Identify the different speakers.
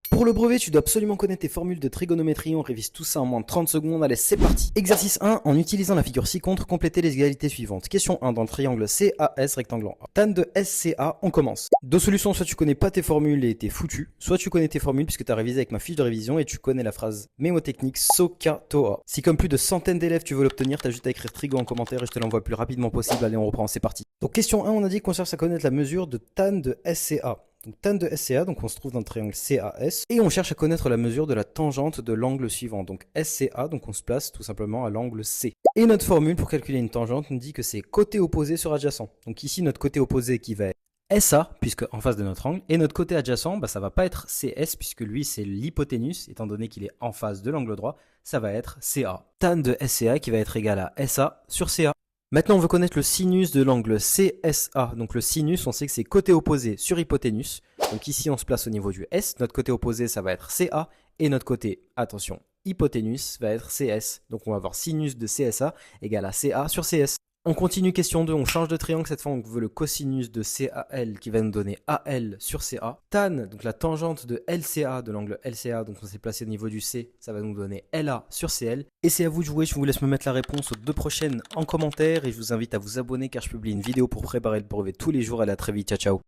Speaker 1: Pour le brevet, tu dois absolument connaître tes formules de trigonométrie, on révise tout ça en moins de 30 secondes, allez c'est parti. Exercice 1, en utilisant la figure ci-contre, complétez les égalités suivantes. Question 1, dans le triangle CAS rectangle en A. Tan de SCA, on commence. Deux solutions, soit tu connais pas tes formules et t'es foutu, soit tu connais tes formules puisque tu as révisé avec ma fiche de révision et tu connais la phrase mémotechnique SOHCAHTOA. Si comme plus de centaines d'élèves tu veux l'obtenir, t'as juste à écrire trigo en commentaire et je te l'envoie le plus rapidement possible, allez on reprend, c'est parti. Donc question 1, on a dit qu'on cherche à connaître la mesure de tan de SCA. Donc tan de SCA, donc on se trouve dans le triangle CAS, et on cherche à connaître la mesure de la tangente de l'angle suivant, donc SCA, donc on se place tout simplement à l'angle C. Et notre formule pour calculer une tangente nous dit que c'est côté opposé sur adjacent. Donc ici notre côté opposé qui va être SA, puisque en face de notre angle, et notre côté adjacent, ça va pas être CS, puisque lui c'est l'hypoténuse, étant donné qu'il est en face de l'angle droit, ça va être CA. Tan de SCA qui va être égal à SA sur CA. Maintenant, on veut connaître le sinus de l'angle CSA. Donc le sinus, on sait que c'est côté opposé sur hypoténuse. Donc ici, on se place au niveau du S. Notre côté opposé, ça va être CA. Et notre côté, attention, hypoténuse va être CS. Donc on va avoir sinus de CSA égale à CA sur CS. On continue, question 2, on change de triangle, cette fois on veut le cosinus de CAL qui va nous donner AL sur CA. Tan, donc la tangente de LCA, de l'angle LCA, donc on s'est placé au niveau du C, ça va nous donner LA sur CL. Et c'est à vous de jouer, je vous laisse me mettre la réponse aux deux prochaines en commentaire et je vous invite à vous abonner car je publie une vidéo pour préparer le brevet tous les jours. Allez, à très vite, ciao ciao.